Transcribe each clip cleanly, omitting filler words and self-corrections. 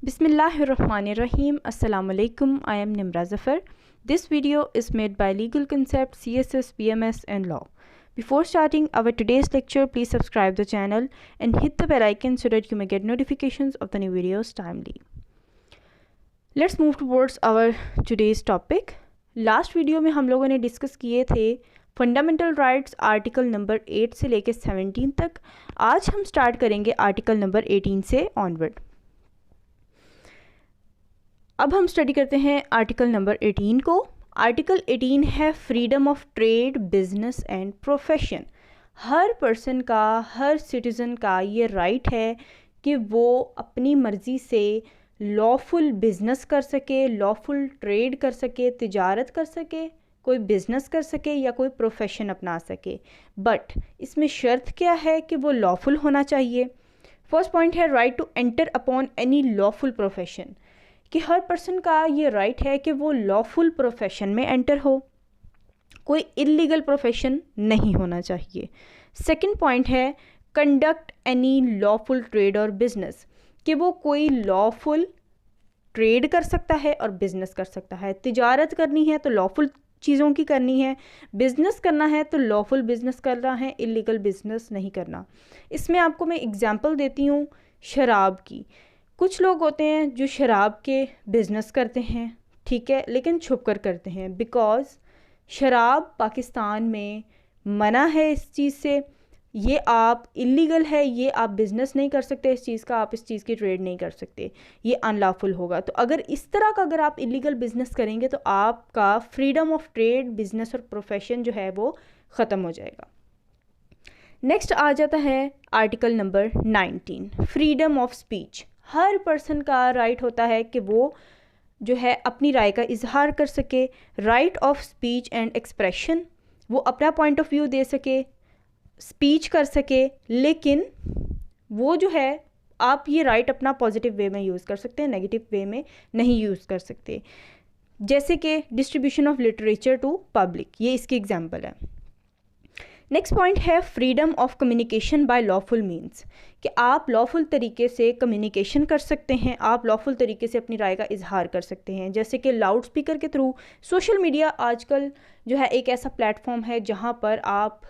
Bismillahirrahmanirrahim. Assalamu alaikum. I am Nimra Zafar. This video is made by Legal Concept, CSS, BMS and Law. Before starting our today's lecture, please subscribe the channel and hit the bell icon so that you may get notifications of the new videos timely. Let's move towards our today's topic. Last video में हम लोगों ने discuss किए थे fundamental rights article number 8 से लेकर 17 तक. आज हम स्टार्ट करेंगे आर्टिकल नंबर 18 से ऑनवर्ड. अब हम स्टडी करते हैं आर्टिकल नंबर 18 को. आर्टिकल 18 है freedom of trade, business and profession. Her person का, हर सिटीज़न का ये राइट है कि वो अपनी मर्ज़ी से लॉफुल बिज़नेस कर सके, लॉफुल ट्रेड कर सके, तिजारत कर सके, कोई बिज़नेस कर सके या कोई प्रोफेशन अपना सके. बट इसमें शर्त क्या है कि वो लॉफुल होना चाहिए. फर्स्ट पॉइंट है right to enter upon any lawful profession, कि हर पर्सन का ये राइट है कि वो लॉफुल प्रोफेशन में एंटर हो, कोई इलीगल प्रोफेशन नहीं होना चाहिए. सेकंड पॉइंट है कंडक्ट एनी लॉफुल ट्रेड और बिजनेस, कि वो कोई लॉफुल ट्रेड कर सकता है और बिजनेस कर सकता है. तिजारत करनी है तो लॉफुल चीज़ों की करनी है, बिज़नेस करना है तो लॉफुल बिज़नेस करना है, इलीगल बिज़नेस नहीं करना. इसमें आपको मैं एग्जांपल देती हूँ शराब की. कुछ लोग होते हैं जो शराब के बिज़नेस करते हैं, ठीक है, लेकिन छुप कर करते हैं, बिकॉज़ शराब पाकिस्तान में मना है इस चीज़ से. ये आप इलीगल है, ये आप बिज़नेस नहीं कर सकते इस चीज़ का, आप इस चीज़ की ट्रेड नहीं कर सकते, ये अनलॉफुल होगा. तो अगर इस तरह का अगर आप इलीगल बिज़नेस करेंगे तो आपका फ्रीडम ऑफ ट्रेड, बिज़नेस और प्रोफेशन जो है वो ख़त्म हो जाएगा. नेक्स्ट आ जाता है article number 19, freedom of speech. Her person का राइट होता है कि वो जो है अपनी राय का इजहार कर सके. Right of speech and expression, वो अपना पॉइंट ऑफ व्यू दे सके, स्पीच कर सके, लेकिन वो जो है आप ये राइट अपना पॉजिटिव वे में यूज़ कर सकते हैं, नेगेटिव वे में नहीं यूज़ कर सकते. जैसे कि distribution of literature to public, ये इसकी एग्जांपल है. नेक्स्ट पॉइंट है freedom of communication by lawful means, कि आप लॉफुल तरीके से कम्युनिकेशन कर सकते हैं, आप लॉफुल तरीके से अपनी राय का इजहार कर सकते हैं. जैसे कि लाउड स्पीकर के थ्रू. सोशल मीडिया आजकल जो है एक ऐसा प्लेटफॉर्म है जहाँ पर आप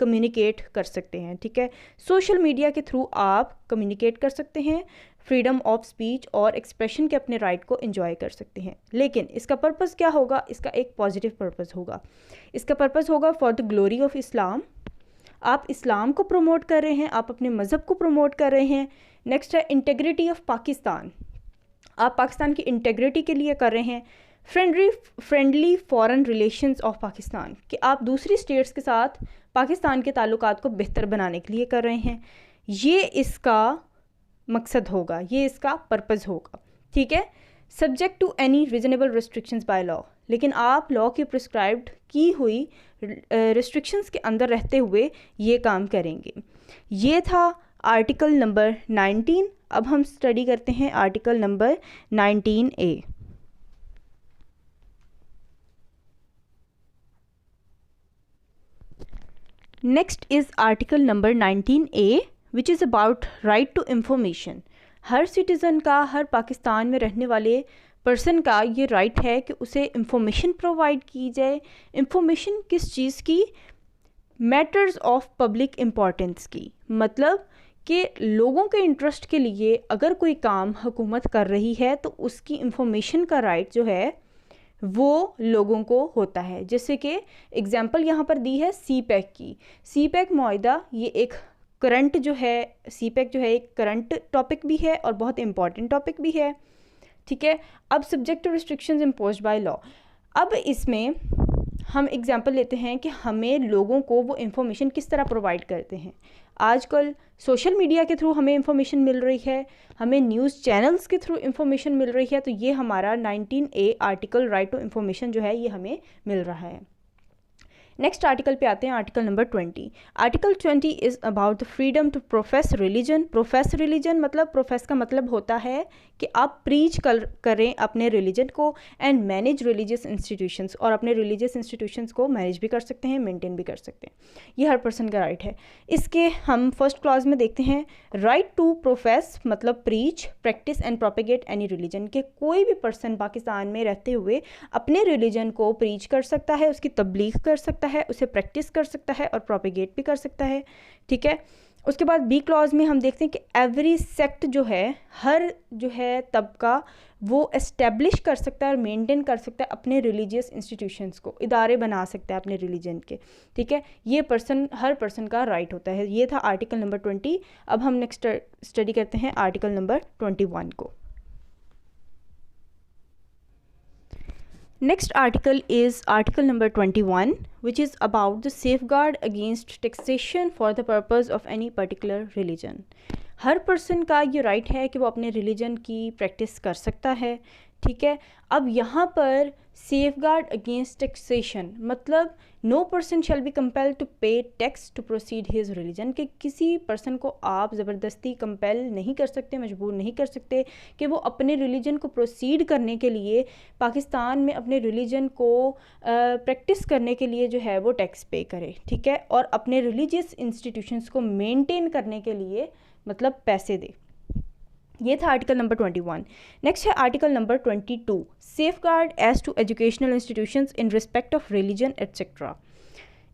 कम्युनिकेट कर सकते हैं, ठीक है. सोशल मीडिया के थ्रू आप कम्युनिकेट कर सकते हैं, फ्रीडम ऑफ स्पीच और एक्सप्रेशन के अपने राइट को एंजॉय कर सकते हैं. लेकिन इसका पर्पस क्या होगा? इसका एक पॉजिटिव पर्पस होगा. इसका पर्पस होगा for the glory of Islam. आप इस्लाम को प्रमोट कर रहे हैं, आप अपने मज़हब को प्रमोट कर रहे हैं. नेक्स्ट है इंटेग्रिटी ऑफ पाकिस्तान, आप पाकिस्तान की इंटेग्रिटी के लिए कर रहे हैं. Friendly foreign relations of Pakistan, कि आप दूसरी स्टेट्स के साथ पाकिस्तान के ताल्लुकात को बेहतर बनाने के लिए कर रहे हैं. ये इसका मकसद होगा, ये इसका पर्पज़ होगा, ठीक है. Subject to any reasonable restrictions by law, लेकिन आप लॉ की प्रिस्क्राइब्ड की हुई रिस्ट्रिक्शंस के अंदर रहते हुए ये काम करेंगे. ये था आर्टिकल नंबर 19. अब हम स्टडी करते हैं article number 19A. Next is article number 19A which is about right to information. हर सिटीज़न का, हर पाकिस्तान में रहने वाले पर्सन का ये राइट है कि उसे इंफॉर्मेशन प्रोवाइड की जाए. इंफॉर्मेशन किस चीज़ की? मैटर्स ऑफ पब्लिक इम्पॉर्टेंस की. मतलब कि लोगों के इंटरेस्ट के लिए अगर कोई काम हुकूमत कर रही है तो उसकी इंफॉर्मेशन का राइट जो है वो लोगों को होता है. जैसे कि एग्जांपल यहाँ पर दी है CPEC की. CPEC मुआहिदा ये एक करंट जो है, CPEC जो है एक करंट टॉपिक भी है और बहुत इंपॉर्टेंट टॉपिक भी है, ठीक है. अब subject to restrictions imposed by law. अब इसमें हम एग्जांपल लेते हैं कि हमें लोगों को वो इंफॉर्मेशन किस तरह प्रोवाइड करते हैं. आजकल सोशल मीडिया के थ्रू हमें इंफॉर्मेशन मिल रही है, हमें न्यूज़ चैनल्स के थ्रू इंफॉर्मेशन मिल रही है. तो ये हमारा 19A article right to information जो है ये हमें मिल रहा है. नेक्स्ट आर्टिकल पे आते हैं, article number 20। Article 20 is about the freedom to profess religion. Profess religion मतलब, प्रोफेस का मतलब होता है कि आप प्रीच करें अपने रिलीजन को, एंड मैनेज रिलीजियस इंस्टीट्यूशंस, और अपने रिलीजियस इंस्टीट्यूशंस को मैनेज भी कर सकते हैं, मेंटेन भी कर सकते हैं। ये हर पर्सन का राइट है। इसके हम फर्स्ट क्लॉज में देखते हैं, राइट टू प्रोफेस मतलब preach, practice and propagate any religion, के कोई भी पर्सन पाकिस्तान में रहते हुए अपने रिलीजन को प्रीच कर सकता है, उसकी तबलीग कर सकता है, उसे प्रैक्टिस कर सकता है और प्रोपेगेट भी कर सकता है। ठीक है। उसके बाद बी क्लॉज में हम देखते हैं कि एवरी सेक्ट जो है, हर जो है तबका, वो एस्टेब्लिश कर सकता है और मेंटेन कर सकता है अपने रिलीजियस इंस्टीट्यूशंस को, इदारे बना सकता है अपने रिलीजन के। ठीक है। ये हर पर्सन का राइट होता है। ये था आर्टिकल नंबर 20। अब हम नेक्स्ट स्टडी करते हैं आर्टिकल नंबर 21 को। Next article is article number 21, which is about the safeguard against taxation for the purpose of any particular religion. Her person का ये राइट है कि वो अपने रिलीजन की प्रैक्टिस कर सकता है। ठीक है। अब यहाँ पर सेफगार्ड अगेंस्ट टैक्सेशन मतलब no person shall be compelled to pay tax to proceed his religion, कि किसी पर्सन को आप ज़बरदस्ती कंपेल नहीं कर सकते, मजबूर नहीं कर सकते कि वो अपने रिलीजन को प्रोसीड करने के लिए, पाकिस्तान में अपने रिलीजन को प्रैक्टिस करने के लिए जो है वो टैक्स पे करे। ठीक है। और अपने रिलीजियस इंस्टीट्यूशंस को मेंटेन करने के लिए मतलब पैसे दे। ये था आर्टिकल नंबर 21। नेक्स्ट है article number 22, safeguard as to educational institutions in respect of religion etcetera.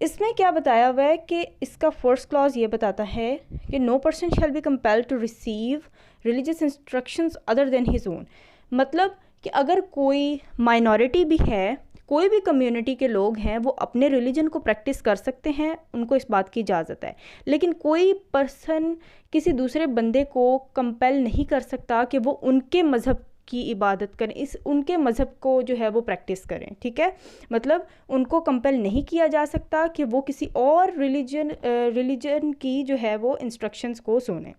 इसमें क्या बताया हुआ है कि इसका फर्स्ट क्लॉज ये बताता है कि no person shall be compelled to receive religious instructions other than his own. मतलब कि अगर कोई माइनॉरिटी भी है, कोई भी कम्युनिटी के लोग हैं, वो अपने रिलीजन को प्रैक्टिस कर सकते हैं, उनको इस बात की इजाज़त है, लेकिन कोई पर्सन किसी दूसरे बंदे को कंपेल नहीं कर सकता कि वो उनके मज़हब की इबादत करें, उनके मज़हब को जो है वो प्रैक्टिस करें। ठीक है। मतलब उनको कंपेल नहीं किया जा सकता कि वो किसी और रिलीजन की जो है वो इंस्ट्रक्शंस को सुने।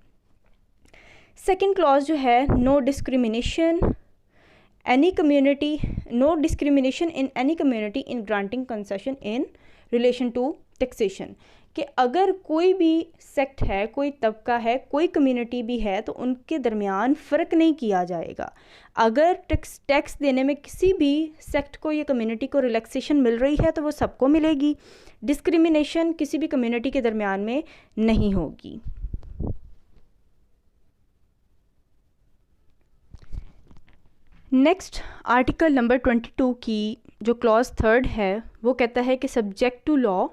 सेकंड क्लॉज जो है, no discrimination any community, no discrimination in any community in granting concession in relation to taxation, कि अगर कोई भी सेक्ट है, कोई तबका है, कोई कम्युनिटी भी है, तो उनके दरमियान फ़र्क नहीं किया जाएगा। अगर टैक्स देने में किसी भी सेक्ट को या कम्युनिटी को रिलैक्सेशन मिल रही है तो वो सबको मिलेगी। डिस्क्रिमिनेशन किसी भी कम्युनिटी के दरमियान में नहीं होगी। नेक्स्ट आर्टिकल नंबर 22 की जो क्लॉज थर्ड है वो कहता है कि सब्जेक्ट टू लॉ,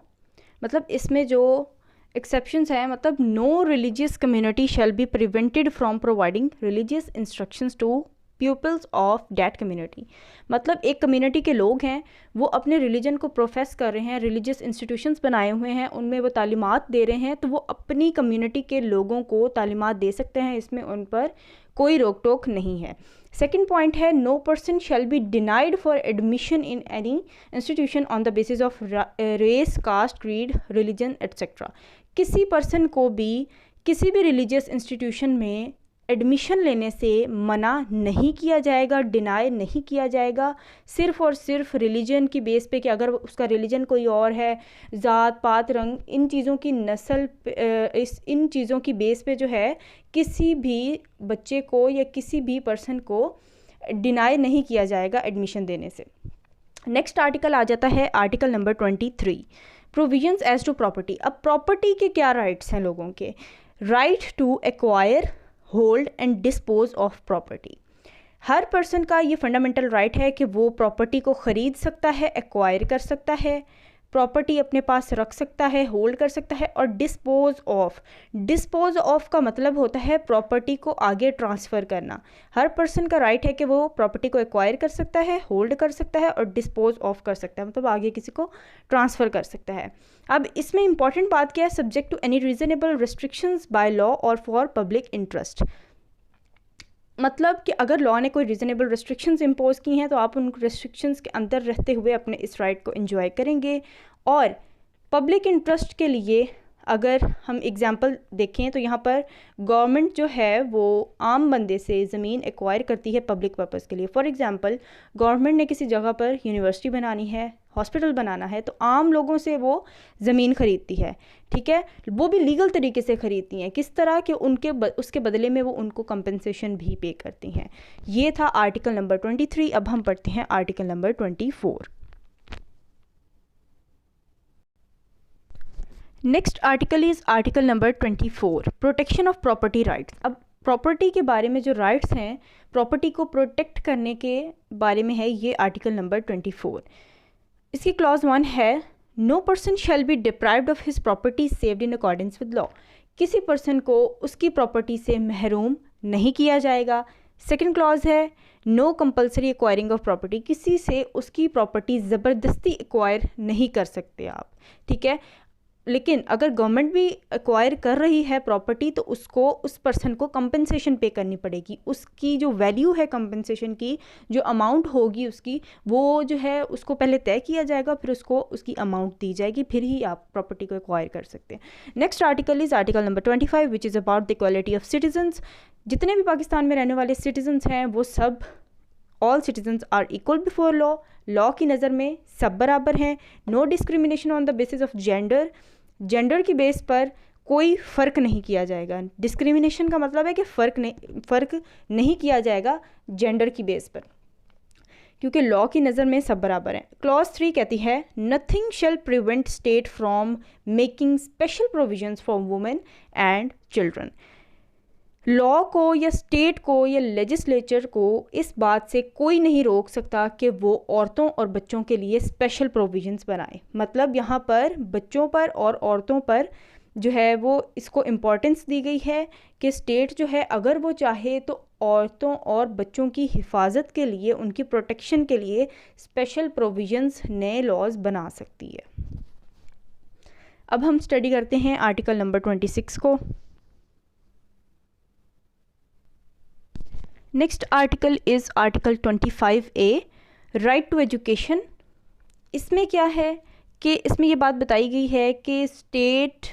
मतलब इसमें जो एक्सेप्शंस हैं, मतलब no religious community shall be prevented from providing religious instructions to peoples of that community. मतलब एक कम्युनिटी के लोग हैं, वो अपने रिलीजन को प्रोफेस कर रहे हैं, रिलीजियस इंस्टीट्यूशंस बनाए हुए हैं, उनमें वो तालीमात दे रहे हैं, तो वो अपनी कम्युनिटी के लोगों को तालीमात दे सकते हैं, इसमें उन पर कोई रोक टोक नहीं है। सेकेंड पॉइंट है, no person shall be denied for admission in any institution on the basis of race, caste, creed, religion etcetera. किसी पर्सन को भी किसी भी रिलीजियस इंस्टीट्यूशन में एडमिशन लेने से मना नहीं किया जाएगा, डिनाई नहीं किया जाएगा, सिर्फ़ और सिर्फ रिलीजन की बेस पे कि अगर उसका रिलीजन कोई और है, ज़ात पात रंग इन चीज़ों की नस्ल इन चीज़ों की बेस पे जो है किसी भी बच्चे को या किसी भी पर्सन को डिनाई नहीं किया जाएगा एडमिशन देने से। नेक्स्ट आर्टिकल आ जाता है article number 23, provisions as to property. अब प्रॉपर्टी के क्या राइट्स हैं लोगों के? Right to acquire, hold and dispose of property. हर पर्सन का ये फंडामेंटल राइट है कि वो प्रॉपर्टी को ख़रीद सकता है, एक्वायर कर सकता है, प्रॉपर्टी अपने पास रख सकता है, होल्ड कर सकता है, और डिस्पोज ऑफ का मतलब होता है प्रॉपर्टी को आगे ट्रांसफ़र करना। हर पर्सन का राइट है कि वो प्रॉपर्टी को एक्वायर कर सकता है, होल्ड कर सकता है और डिस्पोज ऑफ कर सकता है, मतलब आगे किसी को ट्रांसफ़र कर सकता है। अब इसमें इंपॉर्टेंट बात क्या है? Subject to any reasonable restrictions by law और फॉर पब्लिक इंटरेस्ट। मतलब कि अगर लॉ ने कोई रीज़नेबल रिस्ट्रिक्शंस इम्पोज की हैं तो आप उन रिस्ट्रिक्शंस के अंदर रहते हुए अपने इस राइट को एंजॉय करेंगे, और पब्लिक इंटरेस्ट के लिए अगर हम एग्जांपल देखें तो यहाँ पर गवर्नमेंट जो है वो आम बंदे से ज़मीन एक्वायर करती है पब्लिक पर्पज़ के लिए। फॉर एग्जांपल गवर्नमेंट ने किसी जगह पर यूनिवर्सिटी बनानी है, हॉस्पिटल बनाना है, तो आम लोगों से वो ज़मीन ख़रीदती है, ठीक है, वो भी लीगल तरीके से ख़रीदती हैं। किस तरह के उसके बदले में वो उनको कंपनसेशन भी पे करती हैं। ये था आर्टिकल नंबर 23। अब हम पढ़ते हैं article number 24। Next article is article number 24, protection of property rights. अब प्रॉपर्टी के बारे में जो राइट्स हैं, प्रॉपर्टी को प्रोटेक्ट करने के बारे में है ये आर्टिकल नंबर 24। इसकी क्लॉज 1 है, no person shall be deprived of his property saved in accordance with law. किसी पर्सन को उसकी प्रॉपर्टी से महरूम नहीं किया जाएगा। सेकेंड क्लॉज है, no compulsory acquiring of property. किसी से उसकी प्रॉपर्टी ज़बरदस्ती एक्वायर नहीं कर सकते आप, ठीक है। लेकिन अगर गवर्नमेंट भी एक्वायर कर रही है प्रॉपर्टी तो उसको उस पर्सन को कंपनसेशन पे करनी पड़ेगी। उसकी जो वैल्यू है कंपनसेशन की, जो अमाउंट होगी उसकी, वो जो है उसको पहले तय किया जाएगा, फिर उसको उसकी अमाउंट दी जाएगी, फिर ही आप प्रॉपर्टी को एक्वायर कर सकते हैं। Next article is article number 25 which is about the equality of citizens. जितने भी पाकिस्तान में रहने वाले सिटीजन्स हैं वो सब, all citizens are equal before law. Law की नज़र में सब बराबर हैं। No discrimination on the basis of gender. Gender की बेस पर कोई फ़र्क नहीं किया जाएगा। डिस्क्रिमिनेशन का मतलब है कि फ़र्क नहीं किया जाएगा जेंडर की बेस पर, क्योंकि लॉ की नज़र में सब बराबर हैं। क्लॉज 3 कहती है, nothing shall prevent state from making special provisions for women and children. Law को या स्टेट को या लेजिस्लेचर को इस बात से कोई नहीं रोक सकता कि वो औरतों और बच्चों के लिए स्पेशल प्रोविजंस बनाए। मतलब यहाँ पर बच्चों पर और औरतों पर जो है वो इसको इम्पोर्टेंस दी गई है कि स्टेट जो है अगर वो चाहे तो औरतों और बच्चों की हिफाजत के लिए, उनकी प्रोटेक्शन के लिए स्पेशल प्रोविजंस, नए लॉज बना सकती है। अब हम स्टडी करते हैं आर्टिकल नंबर 26 को। Next article is article 25A, right to education. इसमें क्या है कि इसमें ये बात बताई गई है कि स्टेट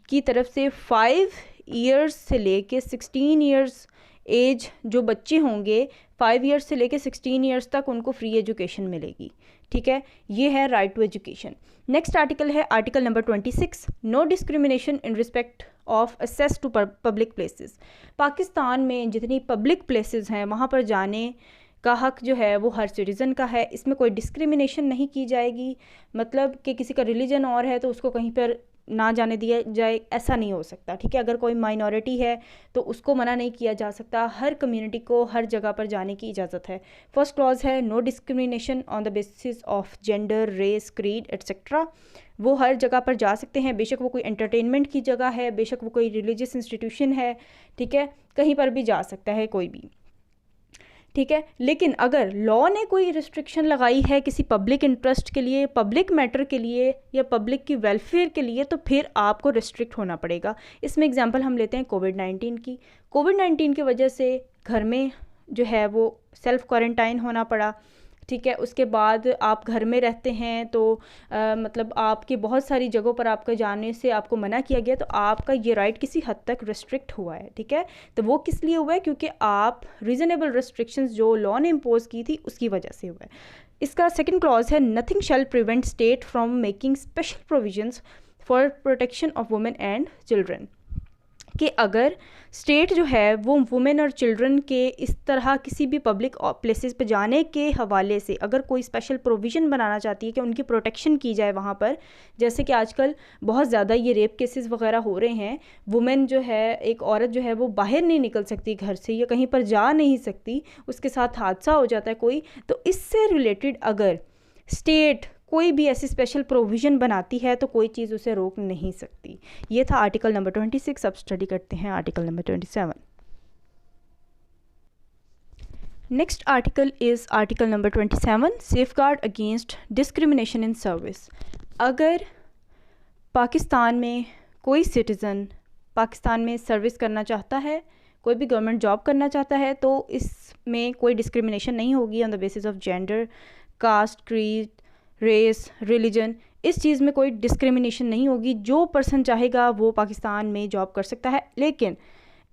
की तरफ से 5 इयर्स से लेके 16 इयर्स एज जो बच्चे होंगे, 5 इयर्स से लेके 16 इयर्स तक उनको फ्री एजुकेशन मिलेगी, ठीक है। ये है right to education. Next article है article number 26, no discrimination in respect of access to public places. Pakistan में जितनी पब्लिक प्लेसेस हैं वहाँ पर जाने का हक जो है वो हर सिटीज़न का है। इसमें कोई डिस्क्रिमिनेशन नहीं की जाएगी। मतलब कि किसी का रिलीजन और है तो उसको कहीं पर ना जाने दिया जाए, ऐसा नहीं हो सकता, ठीक है। अगर कोई माइनॉरिटी है तो उसको मना नहीं किया जा सकता। हर कम्युनिटी को हर जगह पर जाने की इजाज़त है। फर्स्ट क्लॉज है, no discrimination on the basis of gender, race, creed etcetera. वो हर जगह पर जा सकते हैं, बेशक वो कोई एंटरटेनमेंट की जगह है, बेशक वो कोई रिलीजियस इंस्टीट्यूशन है, ठीक है, कहीं पर भी जा सकता है कोई भी, ठीक है। लेकिन अगर लॉ ने कोई रिस्ट्रिक्शन लगाई है किसी पब्लिक इंटरेस्ट के लिए, पब्लिक मैटर के लिए या पब्लिक की वेलफेयर के लिए, तो फिर आपको रिस्ट्रिक्ट होना पड़ेगा। इसमें एग्जांपल हम लेते हैं कोविड-19 की। कोविड-19 की वजह से घर में जो है वो सेल्फ़ क्वारंटाइन होना पड़ा, ठीक है। उसके बाद आप घर में रहते हैं तो मतलब आपकी बहुत सारी जगहों पर आपके जाने से आपको मना किया गया, तो आपका ये राइट किसी हद तक रिस्ट्रिक्ट हुआ है, ठीक है। तो वो किस लिए हुआ है? क्योंकि आप रीज़नेबल रिस्ट्रिक्शंस जो लॉ ने इम्पोज की थी उसकी वजह से हुआ है। इसका सेकंड क्लॉज है, nothing shall prevent state from making special provisions for protection of women and children. कि अगर स्टेट जो है वो वुमेन और चिल्ड्रन के इस तरह किसी भी पब्लिक प्लेसेस पे जाने के हवाले से अगर कोई स्पेशल प्रोविज़न बनाना चाहती है कि उनकी प्रोटेक्शन की जाए वहाँ पर, जैसे कि आजकल बहुत ज़्यादा ये रेप केसेस वगैरह हो रहे हैं, वुमेन जो है, एक औरत जो है वो बाहर नहीं निकल सकती घर से या कहीं पर जा नहीं सकती, उसके साथ हादसा हो जाता है कोई, तो इससे रिलेटेड अगर स्टेट कोई भी ऐसी स्पेशल प्रोविज़न बनाती है तो कोई चीज़ उसे रोक नहीं सकती। ये था आर्टिकल नंबर 26। अब स्टडी करते हैं article number 27। Next article is article number 27, safeguard against discrimination in service. अगर पाकिस्तान में कोई सिटीज़न पाकिस्तान में सर्विस करना चाहता है, कोई भी गवर्नमेंट जॉब करना चाहता है, तो इसमें कोई डिस्क्रिमिनेशन नहीं होगी on the basis of gender, caste, creed, race, religion, इस चीज़ में कोई डिस्क्रिमिनेशन नहीं होगी, जो पर्सन चाहेगा वो पाकिस्तान में जॉब कर सकता है। लेकिन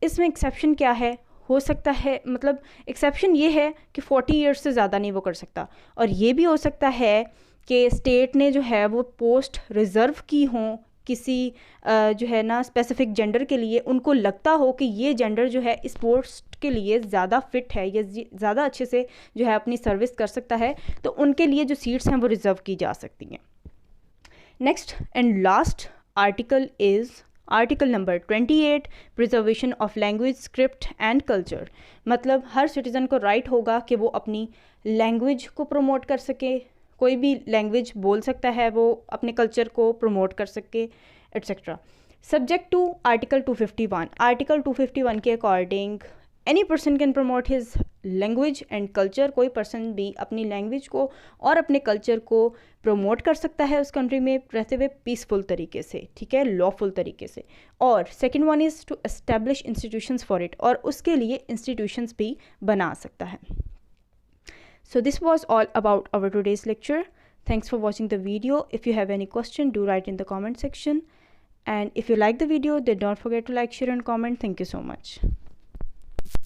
इसमें एक्सेप्शन क्या है, हो सकता है मतलब एक्सेप्शन ये है कि 40 ईयर्स से ज़्यादा नहीं वो कर सकता, और ये भी हो सकता है कि स्टेट ने जो है वो पोस्ट रिज़र्व की हों किसी जो है ना स्पेसिफिक जेंडर के लिए, उनको लगता हो कि ये जेंडर जो है इस पोस्ट के लिए ज़्यादा फिट है, या ज़्यादा अच्छे से जो है अपनी सर्विस कर सकता है, तो उनके लिए जो सीट्स हैं वो रिज़र्व की जा सकती हैं। Next and last article is article number 28, preservation of language, script and culture. मतलब हर सिटीज़न को राइट होगा कि वो अपनी लैंग्वेज को प्रमोट कर सके, कोई भी लैंग्वेज बोल सकता है, वो अपने कल्चर को प्रमोट कर सके, etcetera. Subject to article 251। Article 251 के according any person can promote his language and culture. कोई पर्सन भी अपनी लैंग्वेज को और अपने कल्चर को प्रमोट कर सकता है उस कंट्री में रहते हुए पीसफुल तरीके से, ठीक है, लॉफुल तरीके से। और second one is to establish institutions for it, और उसके लिए इंस्टीट्यूशंस भी बना सकता है। So this was all about our today's lecture. Thanks for watching the video. If you have any question, do write in the comment section. And if you like the video, then don't forget to like, share and comment. Thank you so much.